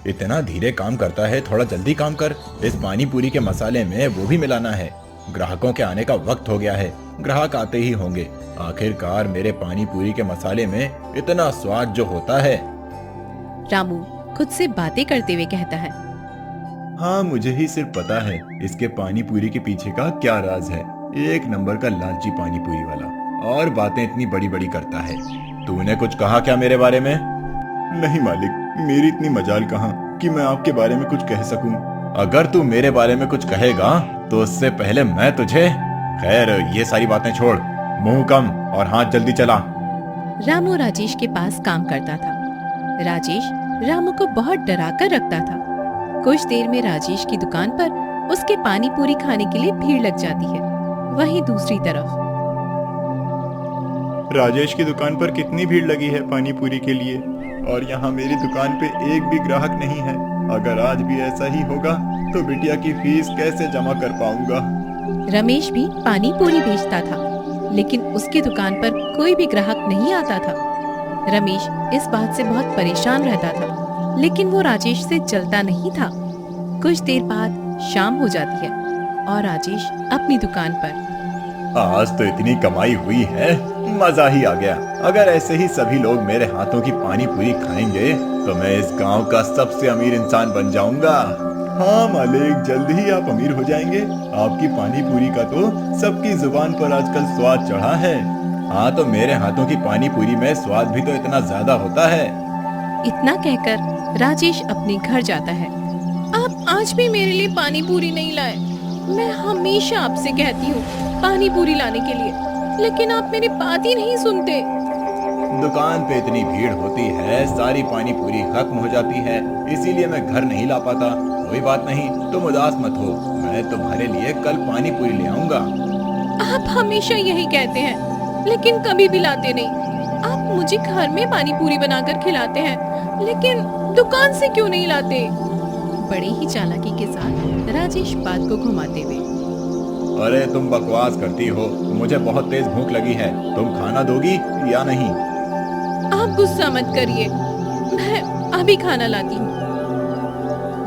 इतना धीरे काम करता है, थोड़ा जल्दी काम कर। इस पानी पूरी के मसाले में वो भी मिलाना है। ग्राहकों के आने का वक्त हो गया है, ग्राहक आते ही होंगे। आखिरकार मेरे पानी पूरी के मसाले में इतना स्वाद जो होता है। रामू खुद से बातें करते हुए कहता है। हाँ, मुझे ही सिर्फ पता है इसके पानी पूरी के पीछे का क्या राज है। एक नंबर का लालची पानी पूरी वाला, और बातें इतनी बड़ी बड़ी करता है। तूने कुछ कहा क्या मेरे बारे में? नहीं मालिक, मेरी इतनी मजाल कहाँ कि मैं आपके बारे में कुछ कह सकूं। अगर तू मेरे बारे में कुछ कहेगा तो उससे पहले मैं तुझे। खैर, ये सारी बातें छोड़, मुंह कम और हाथ जल्दी चला। रामू राजेश के पास काम करता था। राजेश रामू को बहुत डरा कर रखता था। कुछ देर में राजेश की दुकान पर उसके पानी पूरी खाने के लिए भीड़ लग जाती है। वहीं दूसरी तरफ राजेश की दुकान पर कितनी भीड़ लगी है पानी पूरी के लिए, और यहाँ मेरी दुकान पे एक भी ग्राहक नहीं है। अगर आज भी ऐसा ही होगा तो बिटिया की फीस कैसे जमा कर पाऊंगा। रमेश भी पानी पूरी बेचता था, लेकिन उसकी दुकान पर कोई भी ग्राहक नहीं आता था। रमेश इस बात से बहुत परेशान रहता था, लेकिन वो राजेश से जलता नहीं था। कुछ देर बाद शाम हो जाती है और राजेश अपनी दुकान पर। आज तो इतनी कमाई हुई है, मजा ही आ गया। अगर ऐसे ही सभी लोग मेरे हाथों की पानी पूरी खाएंगे तो मैं इस गांव का सबसे अमीर इंसान बन जाऊंगा। हाँ मालिक, जल्द ही आप अमीर हो जाएंगे। आपकी पानी पूरी का तो सबकी जुबान पर आजकल स्वाद चढ़ा है। हाँ, तो मेरे हाथों की पानी पूरी में स्वाद भी तो इतना ज्यादा होता है। इतना कहकर राजेश अपने घर जाता है। आप आज भी मेरे लिए पानी पूरी नहीं लाए। मैं हमेशा आपसे कहती हूँ पानी पूरी लाने के लिए, लेकिन आप मेरी बात ही नहीं सुनते। दुकान पे इतनी भीड़ होती है, सारी पानी पूरी खत्म हो जाती है, इसीलिए मैं घर नहीं ला पाता। कोई बात नहीं, तुम उदास मत हो, मैं तुम्हारे लिए कल पानी पूरी ले आऊंगा। आप हमेशा यही कहते हैं, लेकिन कभी भी लाते नहीं। आप मुझे घर में पानी पूरी बनाकर खिलाते हैं, लेकिन दुकान से क्यों नहीं लाते? बड़ी ही चालाकी के साथ राजेश बात को घुमाते हुए। अरे तुम बकवास करती हो, मुझे बहुत तेज भूख लगी है। तुम खाना दोगी या नहीं? आप गुस्सा मत करिए, मैं अभी खाना लाती हूँ।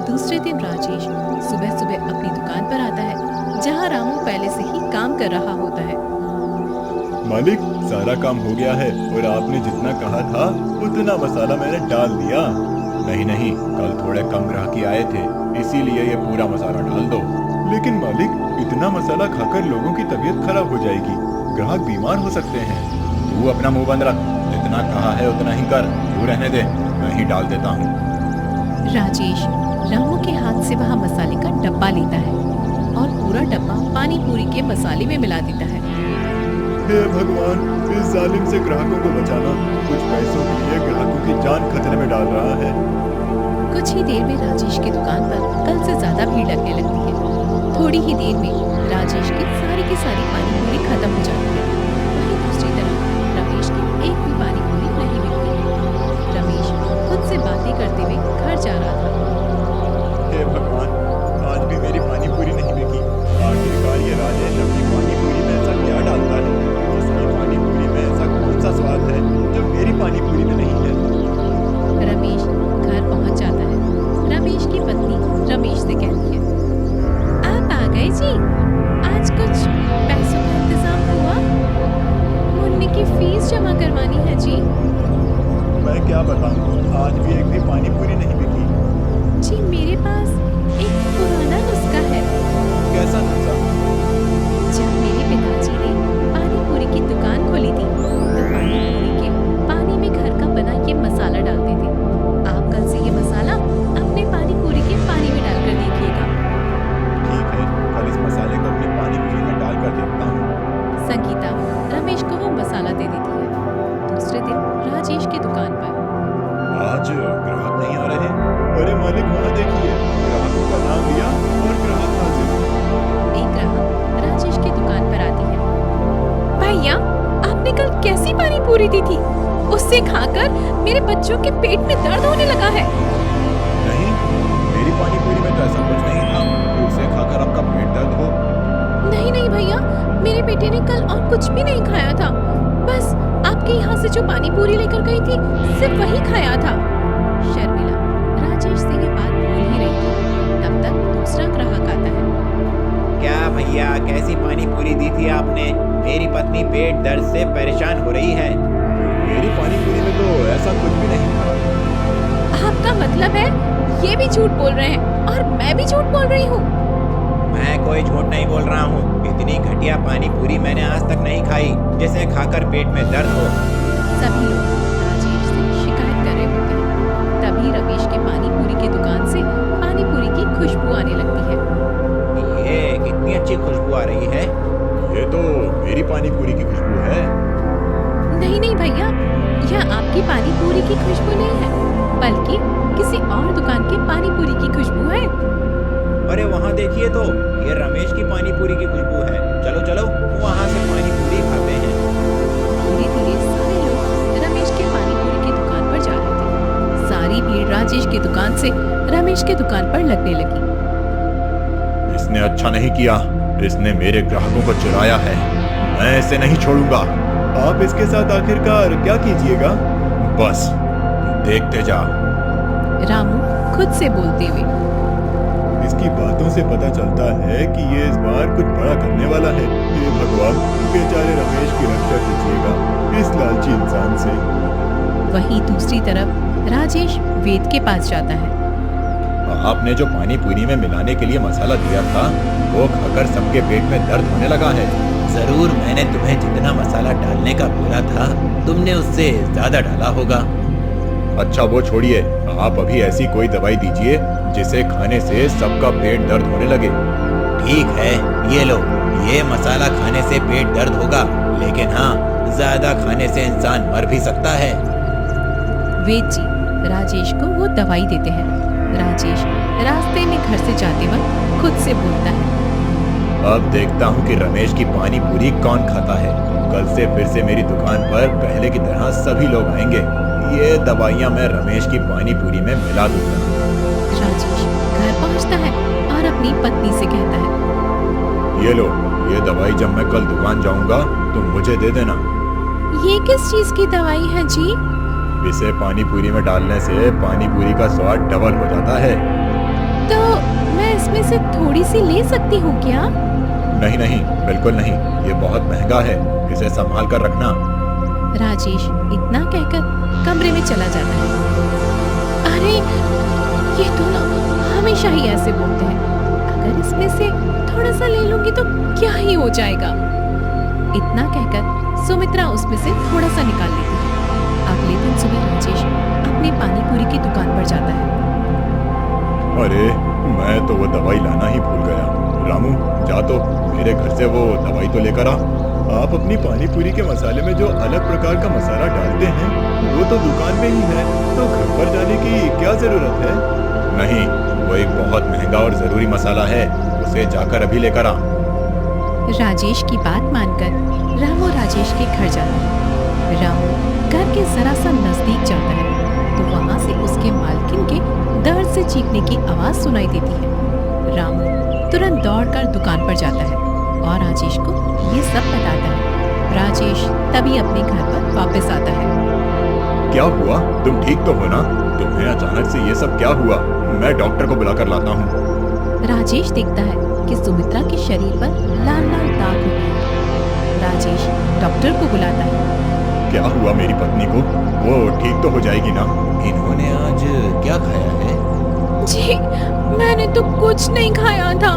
दूसरे दिन राजेश सुबह सुबह अपनी दुकान पर आता है, जहाँ रामू पहले से ही काम कर रहा होता है। मालिक, सारा काम हो गया है और आपने जितना कहा था उतना मसाला मैंने डाल दिया। नहीं नहीं, कल थोड़े कम ग्राहकी आए थे, इसीलिए ये पूरा मसाला डाल दो। लेकिन मालिक, इतना मसाला खाकर लोगों की तबीयत खराब हो जाएगी, ग्राहक बीमार हो सकते हैं। तू अपना मुंह बंद रख, जितना कहा है उतना ही कर। तू रहने दे, मैं ही डाल देता हूँ। राजेश रामू के हाथ से वहाँ मसाले का डब्बा लेता है और पूरा डब्बा पानी पूरी के मसाले में मिला देता है। हे भगवान, इस जालिम से ग्राहकों को बचाना। कुछ पैसों के लिए ग्राहकों की जान खतरे में डाल रहा है। कुछ ही देर में राजेश की दुकान पर कल से ज्यादा भीड़ लगने लगती है। थोड़ी ही देर में राजेश की सारी पानी पूरी खत्म हो जाती है। वहीं दूसरी तरफ रमेश की एक भी पानी पूरी नहीं मिलती। रमेश खुद से बातें करते हुए घर जा रहा था। हे भगवान, आज भी मेरी पानी पूरी नहीं बिकी। आखिरकार ये राजेश अपनी पानी पूरी में ऐसा क्या डालता है? इसकी पानी पूरी में ऐसा कौन सा स्वाद है जो मेरी पानी पूरी में नहीं है? रमेश घर पहुंच जाता है। रमेश की पत्नी रमेश से कहती है, आप आ गए जी, आज कुछ पैसों का इंतजाम हुआ? मुन्नी की फीस जमा करवानी है जी। मैं क्या बताऊं, आज भी एक भी पानी पूरी नहीं बिकी। जी मेरे पास एक पुराना नुस्खा है। कैसा नुस्खा? जब मेरे पिताजी ने पानी पूरी की दुकान खोली थी, तो पानी पूरी के पानी में घर का बना ये मसाला डालते थे। आप कल से ये मसाला अपने पानी पूरी के पानी में डालकर देखिएगा। ठीक है, कल इस मसाले को अपनी पानी पूरी में डालकर देखता हूँ। संगीता रमेश को वो मसाला दे देती है। दूसरे दिन राजेश की दुकान पर आज ग्राहक नहीं आ रहे। अरे मालिक, वहाँ देखिए, ग्राहकों का नाम लिया और ग्राहक हाजिर। एक ग्राहक राजेश की दुकान पर आती है। भैया, आपने कल कैसी पानी पूरी दी थी? उससे खाकर मेरे बच्चों के पेट में दर्द होने लगा है। नहीं, मेरी पानी पूरी में तो ऐसा कुछ नहीं था कि उसे खाकर आपका पेट दर्द हो। नहीं नहीं भैया, मेरे बेटे ने कल और कुछ भी नहीं खाया था, बस आपके यहाँ से जो पानी पूरी लेकर गई थी सिर्फ वही खाया था। शर्मिला राजेश से ये बात बोल ही रही थी, तब तक दूसरा ग्राहक आता है। क्या भैया, कैसी पानी पूरी दी थी आपने? मेरी पत्नी पेट दर्द से परेशान हो रही है। मेरी पानी पूरी में तो ऐसा कुछ भी नहीं था। आपका मतलब है ये भी झूठ बोल रहे हैं और मैं भी झूठ बोल रही हूँ? मैं कोई झूठ नहीं बोल रहा हूँ। इतनी घटिया पानी पूरी मैंने आज तक नहीं खाई जिसे खाकर पेट में दर्द हो। सभी लोग राजेश से शिकायत कर रहे होते हैं। तभी रमेश के पानी पूरी की दुकान से पानी पूरी की खुशबू आने लगती है। ये कितनी अच्छी खुशबू आ रही है। ये तो मेरी पानी पूरी की खुशबू है। नहीं नहीं भैया, यह आपकी पानी पूरी की खुशबू नहीं है, बल्कि किसी और दुकान की पानी पूरी की खुशबू है। अरे वहाँ देखिए तो, ये रमेश की पानी पूरी की खुशबू है। चलो चलो वहाँ से पानी पूरी खाते हैं। धीरे धीरे सारे लोग रमेश के पानी पूरी की दुकान पर जा रहे थे। सारी भीड़ राजेश की दुकान से रमेश के दुकान पर लगने लगी। इसने अच्छा नहीं किया, इसने मेरे ग्राहकों को चुराया है। मैं इसे नहीं छोड़ूंगा। आप इसके साथ आखिरकार क्या कीजिएगा? बस देखते जा। रामू खुद से बोलते हुए, इसकी बातों से पता चलता है कि ये इस बार कुछ बड़ा करने वाला है। हे भगवान, बेचारे रमेश की रक्षा कीजिएगा इस लालची इंसान से। वहीं दूसरी तरफ राजेश वेद के पास जाता है। आपने जो पानी पूरी में मिलाने के लिए मसाला दिया था, वो खाकर सबके पेट में दर्द होने लगा है। जरूर, मैंने तुम्हें जितना मसाला डालने का बोला था तुमने उससे ज्यादा डाला होगा। अच्छा वो छोड़िए, आप अभी ऐसी कोई दवाई दीजिए जिसे खाने से सबका पेट दर्द होने लगे। ठीक है, ये लो। ये मसाला खाने से पेट दर्द होगा, लेकिन हाँ, ज्यादा खाने से इंसान मर भी सकता है। वेद जी राजेश को वो दवाई देते हैं। राजेश रास्ते में घर से जाते वक्त खुद से बोलता है, अब देखता हूँ कि रमेश की पानी पूरी कौन खाता है। कल से फिर से मेरी दुकान पर पहले की तरह सभी लोग आएंगे। ये दवाइयाँ मैं रमेश की पानी पूरी में मिला दूंगा। राजेश घर पहुंचता है और अपनी पत्नी से कहता है, ये लो, ये दवाई जब मैं कल दुकान जाऊंगा तो मुझे दे देना। ये किस चीज की दवाई है जी? इसे पानी पूरी में डालने से पानी पूरी का स्वाद डबल हो जाता है। तो मैं इसमें से थोड़ी सी ले सकती हूँ क्या? नहीं नहीं, बिल्कुल नहीं, ये बहुत महंगा है। इसे संभाल कर रखना। राजेश इतना कहकर कमरे में चला जाता है। अरे ये तो ना हमेशा ही ऐसे बोलते हैं, अगर इसमें से थोड़ा सा ले लूंगी तो क्या ही हो जाएगा। इतना कहकर सुमित्रा उसमें से थोड़ा सा निकाल लेती है। अगले दिन सुबह राजेश अपनी पानी पूरी की दुकान पर जाता है। अरे मैं तो वो दवाई लाना ही भूल गया। रामू, जा तो मेरे घर से वो दवाई तो लेकर आ। आप अपनी पानी पूरी के मसाले में जो अलग प्रकार का मसाला डालते हैं वो तो दुकान में ही है, तो घर पर जाने की क्या जरूरत है? नहीं, वो एक बहुत महंगा और जरूरी मसाला है, उसे जाकर अभी लेकर आ। राजेश की बात मानकर रामू राजेश के घर जाता है। रामू घर के जरा सा नजदीक जाता है तो वहां से उसके मालकिन के दर्द से चीखने की आवाज सुनाई देती है। रामू तुरंत दौड़कर दुकान पर जाता है और राजेश को ये सब बताता है। राजेश तभी अपने घर पर वापस आता है। क्या हुआ? तुम ठीक तो हो ना? तुम्हें अचानक से ये सब क्या हुआ? मैं डॉक्टर को बुलाकर लाता हूँ। राजेश देखता है कि सुमित्रा के शरीर पर लाल लाल दाग हो गए हैं। राजेश डॉक्टर को बुलाता है। क्या हुआ मेरी पत्नी को? वो ठीक तो हो जाएगी ना? इन्होंने आज क्या खाया है? जी मैंने तो कुछ नहीं खाया था,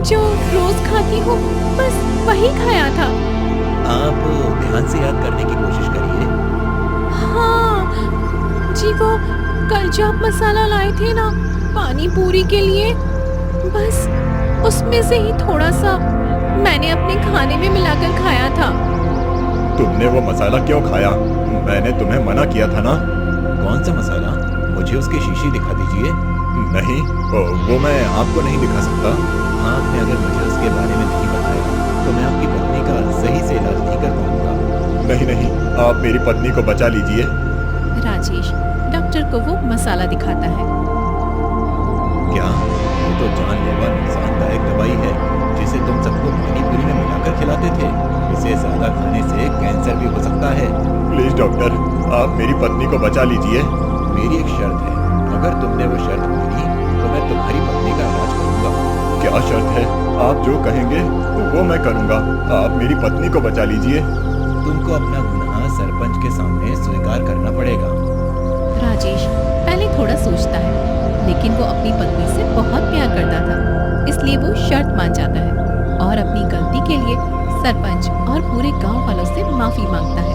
जो रोज खाती हूँ बस वही खाया था। आप ध्यान से याद करने की कोशिश करिए। हाँ जी, वो कल जो आप मसाला लाए थे ना पानी पूरी के लिए, बस उसमें से ही थोड़ा सा मैंने अपने खाने में मिलाकर खाया था। तुमने वो मसाला क्यों खाया? मैंने तुम्हें मना किया था ना। कौन सा मसाला? मुझे उसकी शीशी दिखा दीजिए। नहीं, वो मैं आपको नहीं दिखा सकता। आपने अगर मुझे उसके बारे में नहीं बताया तो मैं आपकी पत्नी का सही से इलाज नहीं कर पाऊंगा। नहीं नहीं, आप मेरी पत्नी को बचा लीजिए। राजेश डॉक्टर को वो मसाला दिखाता है। क्या? ये तो जानलेवा नुकसानदायक दवाई है जिसे तुम सबको पानी पूरी में मिलाकर खिलाते थे। इसे ज्यादा खाने से कैंसर भी हो सकता है। प्लीज डॉक्टर, आप मेरी पत्नी को बचा लीजिए। मेरी एक शर्त है, अगर तुमने वो शर्त मानी तो मैं तुम्हारी पत्नी का इलाज करूंगा। क्या शर्त है? आप जो कहेंगे वो मैं करूंगा। आप मेरी पत्नी को बचा लीजिए। तुमको अपना गुनाह सरपंच के सामने स्वीकार करना पड़ेगा। राजेश पहले थोड़ा सोचता है, लेकिन वो अपनी पत्नी से बहुत प्यार करता था, इसलिए वो शर्त मान जाता है और अपनी गलती के लिए सरपंच और पूरे गांव वालों से माफी मांगता है।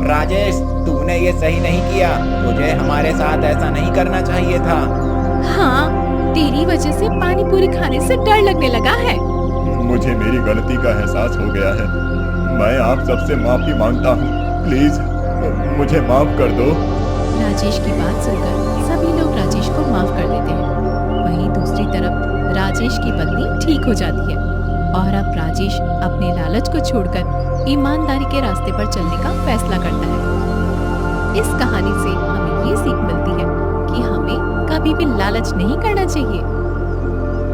राजेश, तूने ये सही नहीं किया। तुझे हमारे साथ ऐसा नहीं करना चाहिए था। हाँ, तेरी वजह से पानी पूरी खाने से डर लगने लगा है। मुझे मेरी गलती का एहसास हो गया है। मैं आप सबसे माफी मांगता हूँ। प्लीज मुझे माफ कर दो। राजेश की बात सुनकर सभी लोग राजेश को माफ कर देते हैं। वहीं दूसरी तरफ राजेश की पत्नी ठीक हो जाती है और अब राजेश अपने लालच को छोड़कर ईमानदारी के रास्ते पर चलने का फैसला करता है। इस कहानी से हमें ये सीख मिलती है कि हमें कभी भी लालच नहीं करना चाहिए।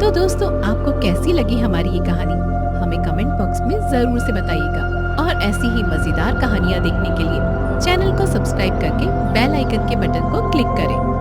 तो दोस्तों, आपको कैसी लगी हमारी ये कहानी? हमें कमेंट बॉक्स में जरूर से बताइएगा और ऐसी ही मजेदार कहानियाँ देखने के लिए चैनल को सब्सक्राइब करके बेल आइकन के बटन को क्लिक करें।